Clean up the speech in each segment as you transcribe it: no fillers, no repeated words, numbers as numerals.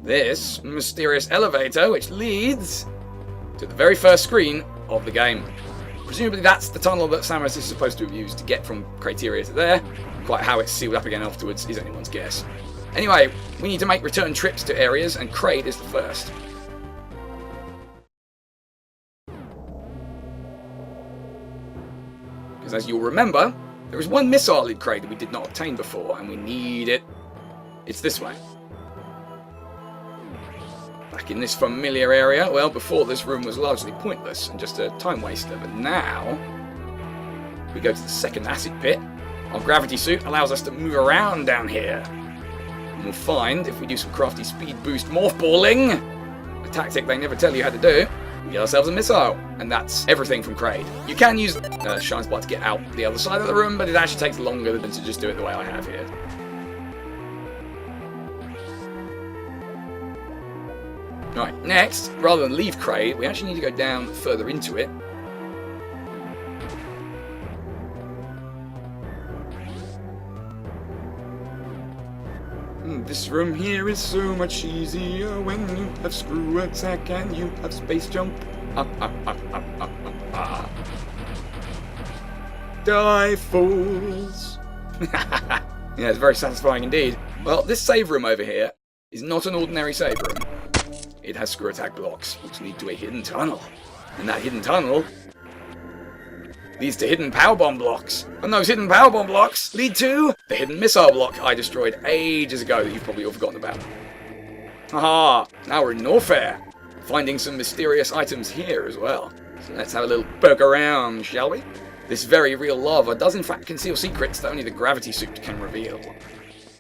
this mysterious elevator, which leads to the very first screen of the game. Presumably that's the tunnel that Samus is supposed to have used to get from Criteria to there. Quite how it's sealed up again afterwards is anyone's guess. Anyway, we need to make return trips to areas, and Kraid is the first. Because as you'll remember, there is one missile in Kraid that we did not obtain before, and we need it. It's this way. Back in this familiar area, well, before this room was largely pointless and just a time waster, but now we go to the second acid pit. Our gravity suit allows us to move around down here. And we'll find, if we do some crafty speed boost morph balling, a tactic they never tell you how to do, we get ourselves a missile. And that's everything from Kraid. You can use Shine Spot to get out the other side of the room, but it actually takes longer than to just do it the way I have here. Right, next, rather than leave Kraid, we actually need to go down further into it. This room here is so much easier when you have screw attack and you have space jump. Die, fools! Yeah, it's very satisfying indeed. Well, this save room over here is not an ordinary save room. It has screw attack blocks, which lead to a hidden tunnel. And that hidden tunnel leads to hidden power bomb blocks. And those hidden power bomb blocks lead to the hidden missile block I destroyed ages ago that you've probably all forgotten about. Haha, now we're in Norfair, finding some mysterious items here as well. So let's have a little poke around, shall we? This very real lava does in fact conceal secrets that only the gravity suit can reveal.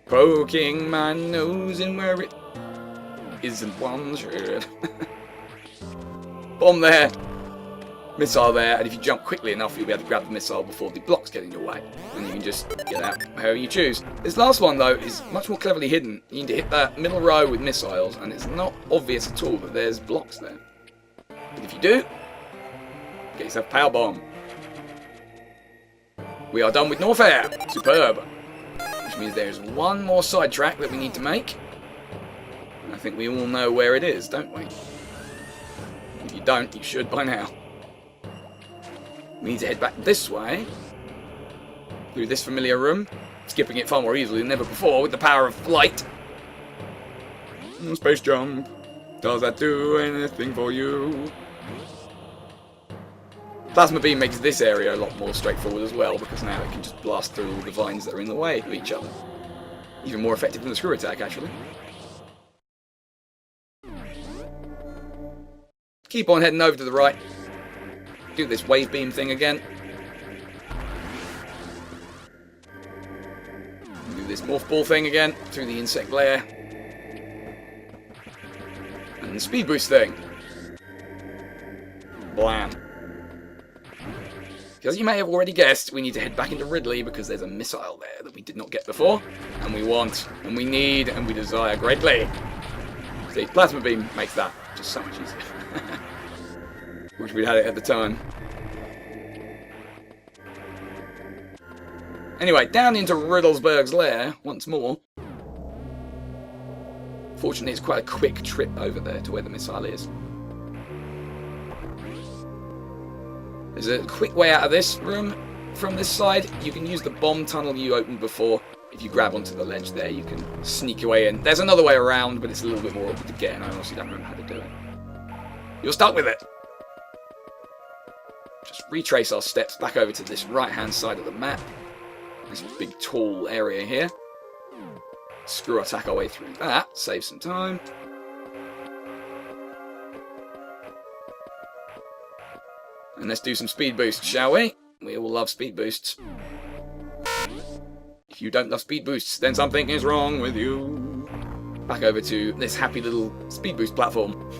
Poking my nose in where it isn't one should. Bomb there. Missile there, and if you jump quickly enough, you'll be able to grab the missile before the blocks get in your way. And you can just get out however you choose. This last one, though, is much more cleverly hidden. You need to hit that middle row with missiles, and it's not obvious at all that there's blocks there. But if you do, get yourself a power bomb. We are done with Norfair. Superb. Which means there's one more sidetrack that we need to make. And I think we all know where it is, don't we? If you don't, you should by now. We need to head back this way, through this familiar room, skipping it far more easily than ever before with the power of flight. Space jump. Does that do anything for you? Plasma beam makes this area a lot more straightforward as well, because now it can just blast through all the vines that are in the way of each other. Even more effective than the screw attack, actually. Keep on heading over to the right. Do this wave beam thing again. Do this morph ball thing again through the insect layer. And the speed boost thing. Blam. As you may have already guessed, we need to head back into Ridley because there's a missile there that we did not get before. And we want, and we need, and we desire greatly. See, plasma beam makes that just so much easier. Wish we'd had it at the time. Anyway, down into Riddlesburg's lair once more. Fortunately, it's quite a quick trip over there to where the missile is. There's a quick way out of this room from this side. You can use the bomb tunnel you opened before. If you grab onto the ledge there, you can sneak your way in. There's another way around, but it's a little bit more awkward to get, and I honestly don't remember how to do it. You're stuck with it. Just retrace our steps back over to this right-hand side of the map. This big, tall area here. Screw attack our way through that. Save some time. And let's do some speed boosts, shall we? We all love speed boosts. If you don't love speed boosts, then something is wrong with you. Back over to this happy little speed boost platform.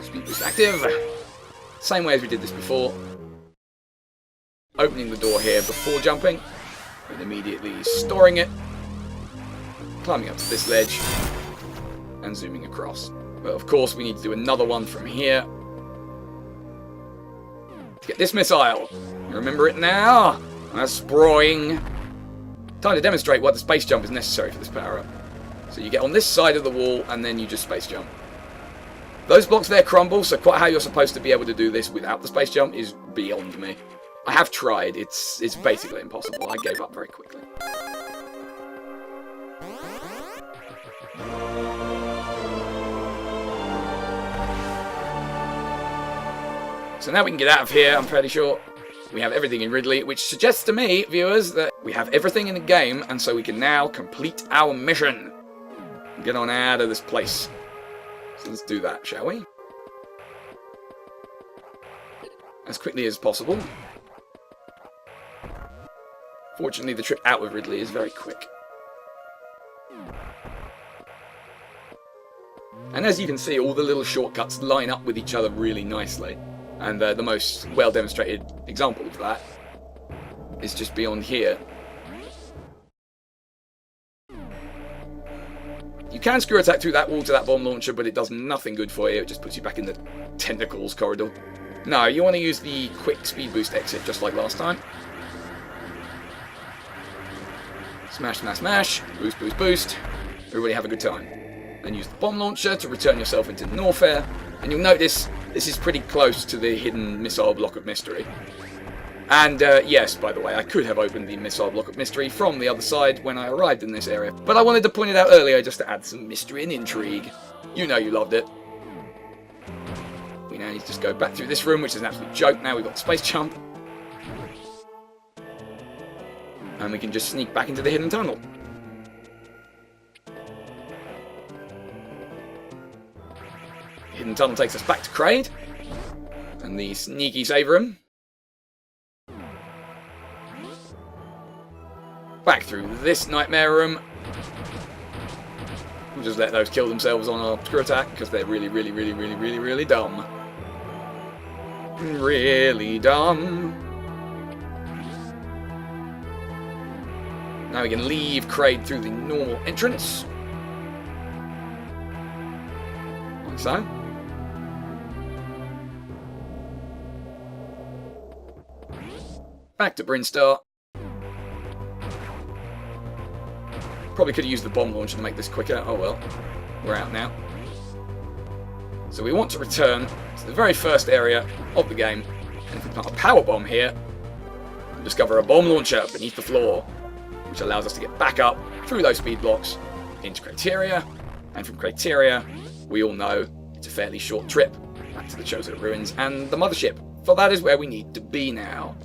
Speed boost active. Same way as we did this before. Opening the door here before jumping. And immediately storing it. Climbing up to this ledge. And zooming across. But of course we need to do another one from here. To get this missile. You remember it now? That's sproing. Time to demonstrate why the space jump is necessary for this power-up. So you get on this side of the wall, and then you just space jump. Those blocks there crumble, so quite how you're supposed to be able to do this without the space jump is beyond me. I have tried, it's basically impossible. I gave up very quickly. So now we can get out of here, I'm fairly sure. We have everything in Ridley, which suggests to me, viewers, that we have everything in the game, and so we can now complete our mission. Get on out of this place. So let's do that, shall we? As quickly as possible. Fortunately, the trip out of Ridley is very quick. And as you can see, all the little shortcuts line up with each other really nicely. And the most well-demonstrated example of that is just beyond here. You can screw attack through that wall to that bomb launcher, but it does nothing good for you. It just puts you back in the tentacles corridor. No, you want to use the quick speed boost exit, just like last time. Smash, smash, smash. Boost, boost, boost. Everybody have a good time. Then use the bomb launcher to return yourself into Norfair. And you'll notice this is pretty close to the hidden missile block of mystery. And yes, by the way, I could have opened the missile block of mystery from the other side when I arrived in this area. But I wanted to point it out earlier just to add some mystery and intrigue. You know you loved it. We now need to just go back through this room, which is an absolute joke now. We've got the space jump. And we can just sneak back into the hidden tunnel. The hidden tunnel takes us back to Kraid. And the sneaky save room. Back through this nightmare room. We'll just let those kill themselves on our screw attack, because they're really, really, really, really, really, really dumb. Really dumb. Now we can leave Kraid through the normal entrance. Like so. Back to Brinstar. Probably could have used the bomb launcher to make this quicker. Oh well. We're out now. So we want to return to the very first area of the game. And if we plant a power bomb here, we'll discover a bomb launcher beneath the floor, which allows us to get back up through those speed blocks into Criteria. And from Criteria, we all know it's a fairly short trip back to the Chozo Ruins and the Mothership. For that is where we need to be now.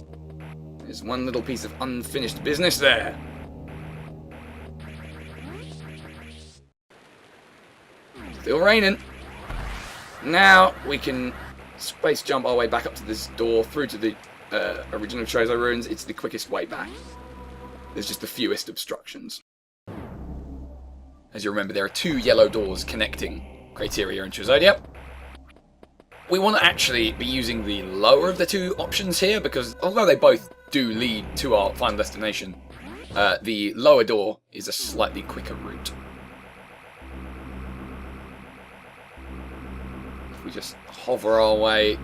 There's one little piece of unfinished business there. Still raining. Now we can space jump our way back up to this door through to the original Chozo Ruins. It's the quickest way back. There's just the fewest obstructions. As you remember, there are two yellow doors connecting Criteria and Chozodia. We want to actually be using the lower of the two options here, because although they both do lead to our final destination, the lower door is a slightly quicker route. If we just hover our way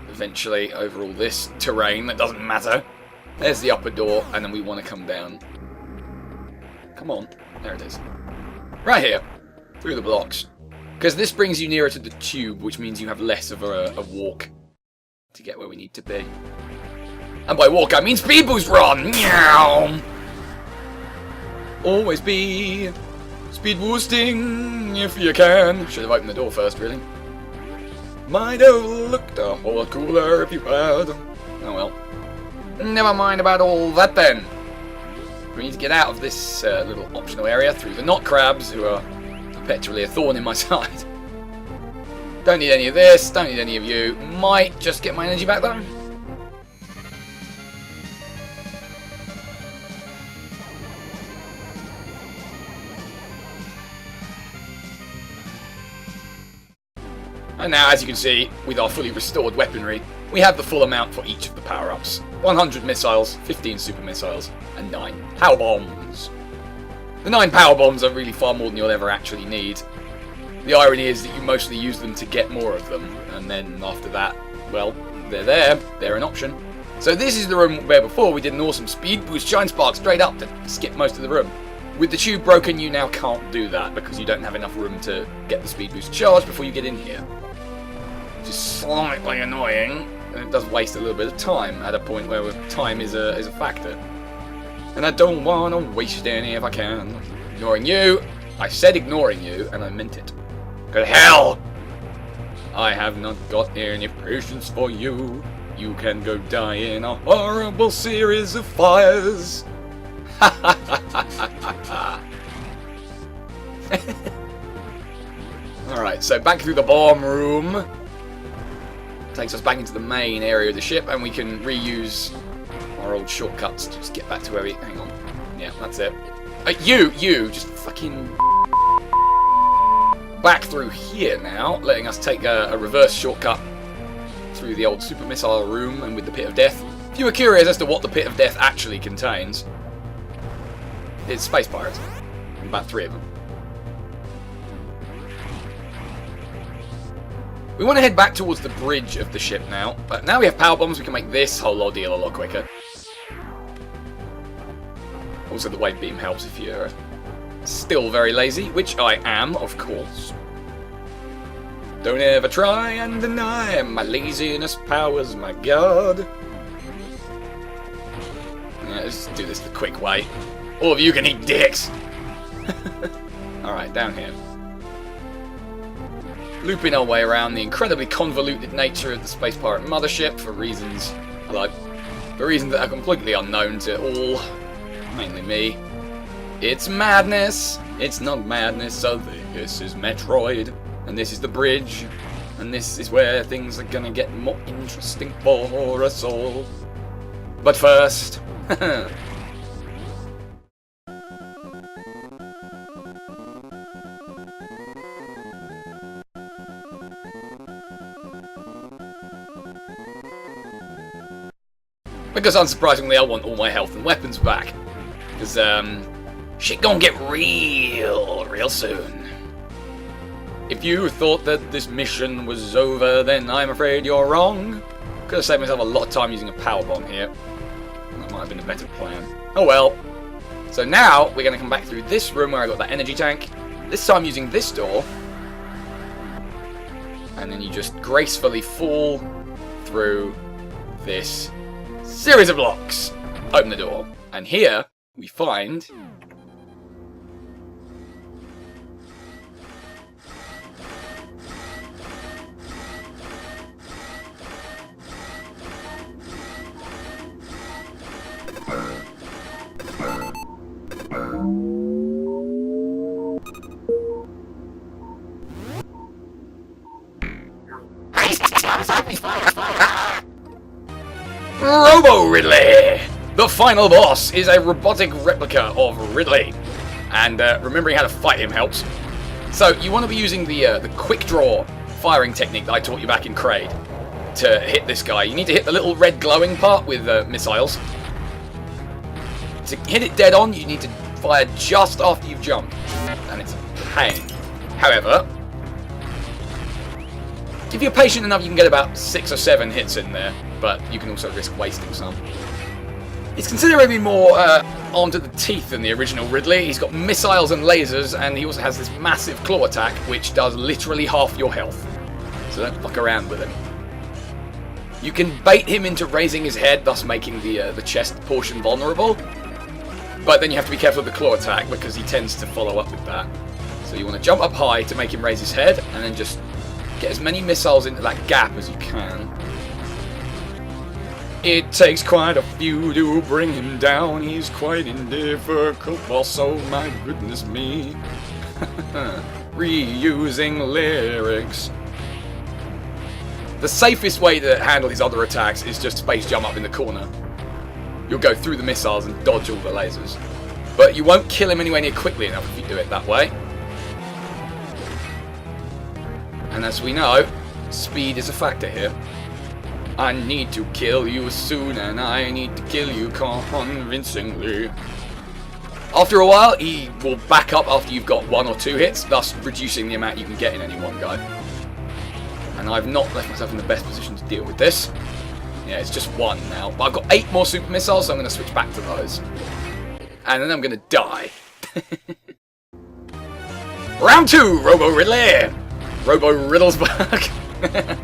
eventually over all this terrain that doesn't matter. There's the upper door, and then we want to come down. Come on. There it is. Right here. Through the blocks. Because this brings you nearer to the tube, which means you have less of a walk to get where we need to be. And by walk, I mean speed boost run! Meow! Always be speed boosting if you can. Should have opened the door first, really. Might have looked a whole lot cooler if you had. Oh well. Never mind about all that then. We need to get out of this little optional area through the knot crabs, who are perpetually a thorn in my side. Don't need any of this, don't need any of you. Might just get my energy back though. And now, as you can see, with our fully restored weaponry, we have the full amount for each of the power-ups. 100 missiles, 15 super missiles, and 9 power bombs. The 9 power bombs are really far more than you'll ever actually need. The irony is that you mostly use them to get more of them, and then after that, well, they're there, they're an option. So this is the room where before we did an awesome speed boost shine spark straight up to skip most of the room. With the tube broken, you now can't do that because you don't have enough room to get the speed boost charged before you get in here. Which is slightly annoying, and it does waste a little bit of time at a point where time is a factor. And I don't want to waste any if I can. Ignoring you. I said ignoring you, and I meant it. Good hell! I have not got any patience for you. You can go die in a horrible series of fires. Alright, so back through the bomb room. Takes us back into the main area of the ship, and we can reuse our old shortcuts to just get back to where we... Hang on. Yeah, that's it. You! Just fucking... back through here now, letting us take a reverse shortcut through the old super missile room and with the pit of death. If you were curious as to what the pit of death actually contains, it's space pirates. About 3 of them. We want to head back towards the bridge of the ship now, but now we have power bombs, we can make this whole ordeal a lot quicker. Also, the wave beam helps if you're still very lazy, which I am, of course. Don't ever try and deny my laziness powers, my god. Yeah, let's do this the quick way. All of you can eat dicks! Alright, down here. Looping our way around the incredibly convoluted nature of the Space Pirate Mothership for reasons that are completely unknown to all, mainly me. It's madness! It's not madness, so this is Metroid, and this is the bridge, and this is where things are gonna get more interesting for us all. But first... because unsurprisingly I want all my health and weapons back. Because, shit gonna get real soon. If you thought that this mission was over, then I'm afraid you're wrong. Could have saved myself a lot of time using a power bomb here. That might have been a better plan. Oh well. So now, we're going to come back through this room where I got that energy tank. This time using this door. And then you just gracefully fall through this series of blocks. Open the door. And here, we find... Robo-Ridley! The final boss is a robotic replica of Ridley. And remembering how to fight him helps. So you want to be using the quick draw firing technique that I taught you back in Kraid to hit this guy. You need to hit the little red glowing part with missiles. To hit it dead on, you need to fire just after you've jumped. And it's a pain. However, if you're patient enough, you can get about 6 or 7 hits in there, but you can also risk wasting some. It's considerably more armed to the teeth than the original Ridley. He's got missiles and lasers, and he also has this massive claw attack, which does literally half your health. So don't fuck around with him. You can bait him into raising his head, thus making the chest portion vulnerable. But then you have to be careful of the claw attack, because he tends to follow up with that. So you want to jump up high to make him raise his head, and then just get as many missiles into that gap as you can. It takes quite a few to bring him down. He's quite difficult, also, my goodness me. Reusing lyrics. The safest way to handle his other attacks is just space jump up in the corner. You'll go through the missiles and dodge all the lasers. But you won't kill him anywhere near quickly enough if you do it that way. And as we know, speed is a factor here. I need to kill you soon, and I need to kill you convincingly. After a while, he will back up after you've got 1 or 2 hits, thus reducing the amount you can get in any one go. And I've not left myself in the best position to deal with this. Yeah, it's just one now. But I've got 8 more super missiles, so I'm going to switch back to those. And then I'm going to die. Round 2, Robo-Ridley! Robo-Riddlesburg.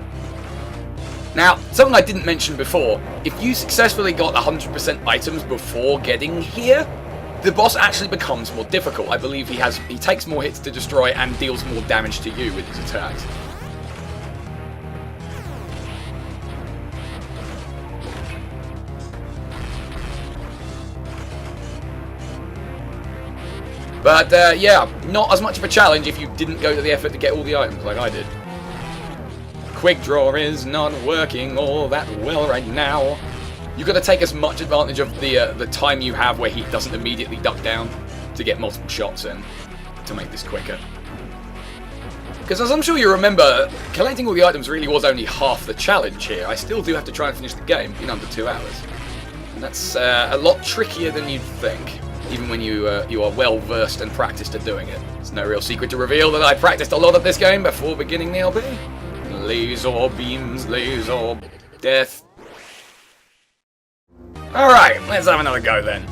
Now, something I didn't mention before, if you successfully got 100% items before getting here, the boss actually becomes more difficult. I believe he takes more hits to destroy and deals more damage to you with his attacks. But, yeah, not as much of a challenge if you didn't go to the effort to get all the items like I did. Quick Draw is not working all that well right now. You've got to take as much advantage of the time you have where he doesn't immediately duck down to get multiple shots in to make this quicker. Because as I'm sure you remember, collecting all the items really was only half the challenge here. I still do have to try and finish the game in under 2 hours. And that's a lot trickier than you'd think, even when you are well versed and practiced at doing it. It's no real secret to reveal that I practiced a lot of this game before beginning the LP. Laser beams, laser death. Alright, let's have another go then.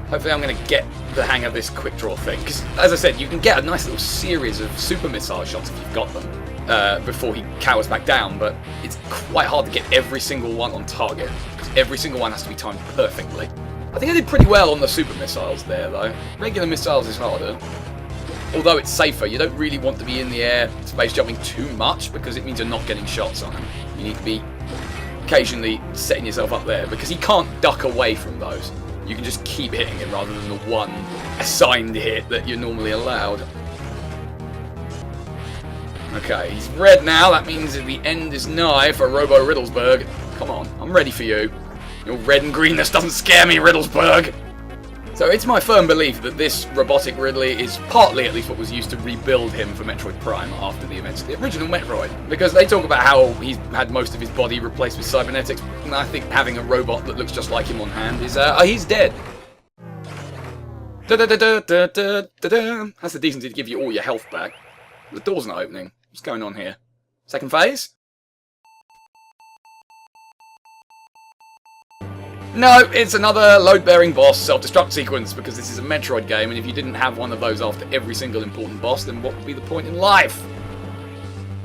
Hopefully I'm going to get the hang of this quick draw thing. Because, as I said, you can get a nice little series of super missile shots if you've got them before he cowers back down, but it's quite hard to get every single one on target. Because every single one has to be timed perfectly. I think I did pretty well on the super missiles there, though. Regular missiles is harder. Although it's safer, you don't really want to be in the air space jumping too much because it means you're not getting shots on him. You need to be occasionally setting yourself up there because he can't duck away from those. You can just keep hitting him rather than the one assigned hit that you're normally allowed. Okay, he's red now. That means that the end is nigh for Robo Riddlesburg. Come on, I'm ready for you. Your red and greenness doesn't scare me, Riddlesburg. So it's my firm belief that this robotic Ridley is partly at least what was used to rebuild him for Metroid Prime after the events of the original Metroid. Because they talk about how he's had most of his body replaced with cybernetics, and I think having a robot that looks just like him on hand is, he's dead. Has the decency to give you all your health back. The door's not opening. What's going on here? Second phase? No, it's another load-bearing boss self-destruct sequence, because this is a Metroid game, and if you didn't have one of those after every single important boss, then what would be the point in life?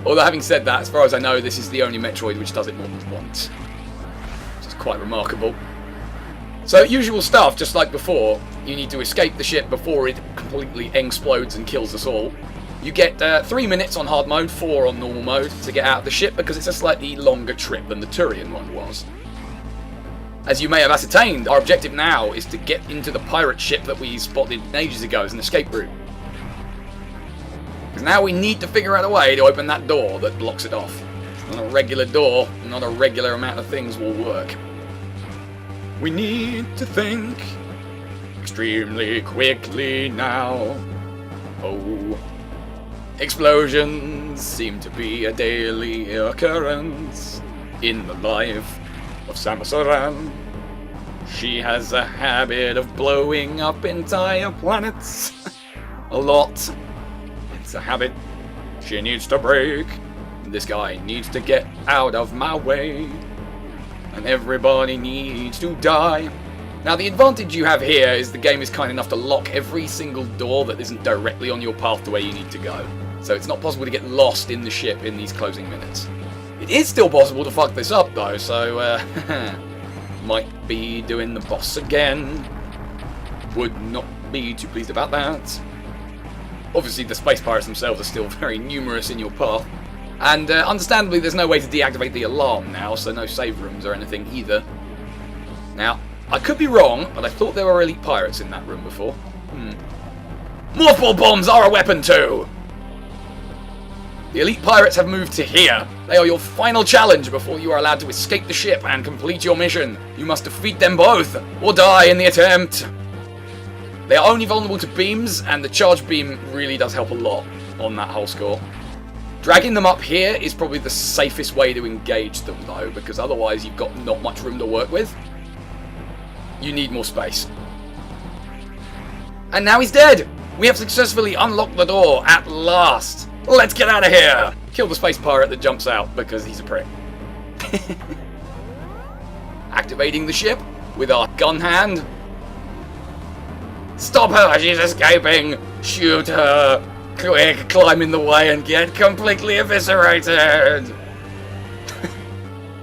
Although, having said that, as far as I know, this is the only Metroid which does it more than once. Which is quite remarkable. So, usual stuff, just like before. You need to escape the ship before it completely explodes and kills us all. You get 3 minutes on hard mode, 4 on normal mode, to get out of the ship, because it's a slightly longer trip than the Turian one was. As you may have ascertained, our objective now is to get into the pirate ship that we spotted ages ago as an escape route. Because now we need to figure out a way to open that door that blocks it off. Not a regular door, not a regular amount of things will work. We need to think extremely quickly now. Oh. Explosions seem to be a daily occurrence in the life of Samus Aran. She has a habit of blowing up entire planets. A lot. It's a habit she needs to break. This guy needs to get out of my way. And everybody needs to die. Now the advantage you have here is the game is kind enough to lock every single door that isn't directly on your path to where you need to go. So it's not possible to get lost in the ship in these closing minutes. It is still possible to fuck this up though, so might be doing the boss again. Would not be too pleased about that. Obviously the space pirates themselves are still very numerous in your path. And understandably there's no way to deactivate the alarm now, so no save rooms or anything either. Now, I could be wrong, but I thought there were elite pirates in that room before. Mothball bombs are a weapon too! The elite pirates have moved to here. They are your final challenge before you are allowed to escape the ship and complete your mission. You must defeat them both, or die in the attempt. They are only vulnerable to beams, and the charge beam really does help a lot on that whole score. Dragging them up here is probably the safest way to engage them though, because otherwise you've got not much room to work with. You need more space. And now he's dead! We have successfully unlocked the door at last! Let's get out of here! Kill the space pirate that jumps out because he's a prick. activating the ship with our gun hand. Stop her, she's escaping! Shoot her! Quick, climb in the way and get completely eviscerated!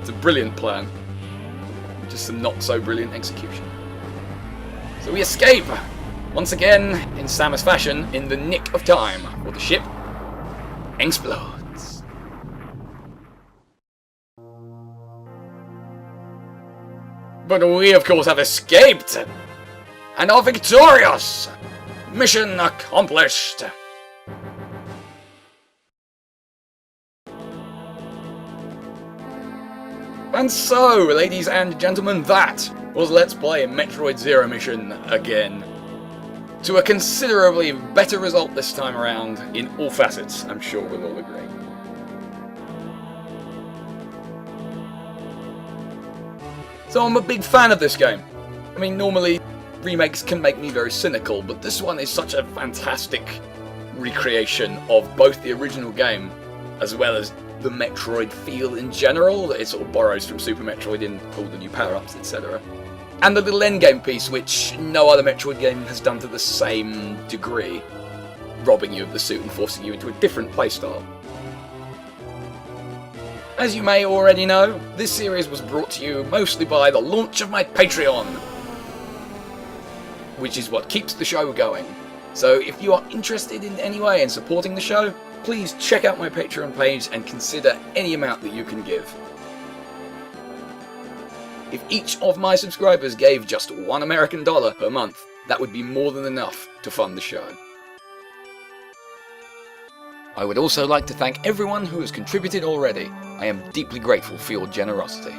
It's a brilliant plan. Just some not so brilliant execution. So we escape! Once again, in Samus fashion, in the nick of time, for the ship explodes. But we of course have escaped! And are victorious! Mission accomplished! And so, ladies and gentlemen, that was Let's Play Metroid Zero Mission again. To a considerably better result this time around, in all facets, I'm sure we'll all agree. So I'm a big fan of this game. I mean, normally remakes can make me very cynical, but this one is such a fantastic recreation of both the original game as well as the Metroid feel in general. It sort of borrows from Super Metroid in all the new power-ups, etc. And the little endgame piece, which no other Metroid game has done to the same degree, robbing you of the suit and forcing you into a different playstyle. As you may already know, this series was brought to you mostly by the launch of my Patreon, which is what keeps the show going. So if you are interested in any way in supporting the show, please check out my Patreon page and consider any amount that you can give. If each of my subscribers gave just $1 American per month, that would be more than enough to fund the show. I would also like to thank everyone who has contributed already. I am deeply grateful for your generosity.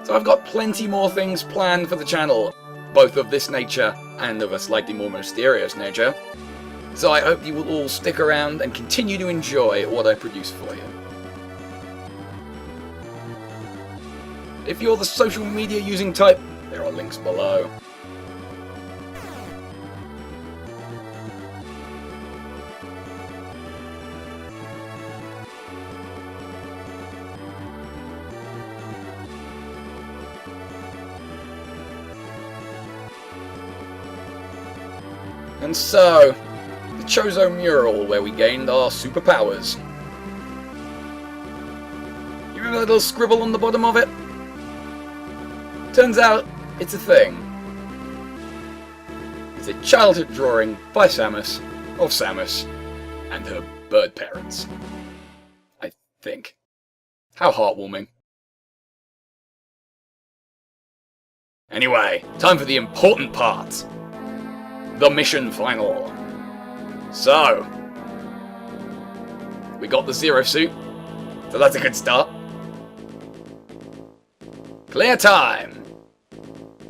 So I've got plenty more things planned for the channel, both of this nature and of a slightly more mysterious nature. So I hope you will all stick around and continue to enjoy what I produce for you. If you're the social media using type, there are links below. And so, the Chozo mural where we gained our superpowers. You remember that little scribble on the bottom of it? Turns out, it's a thing. It's a childhood drawing by Samus, of Samus, and her bird parents. I think. How heartwarming. Anyway, time for the important part. The mission final. So, we got the Zero suit, so that's a good start. Clear time.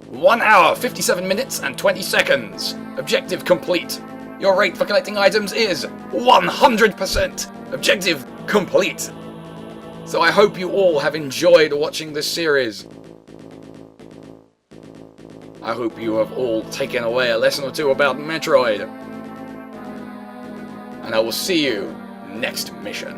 1 hour, 57 minutes and 20 seconds. Objective complete. Your rate for collecting items is 100%. Objective complete. So I hope you all have enjoyed watching this series. I hope you have all taken away a lesson or two about Metroid. And I will see you next mission.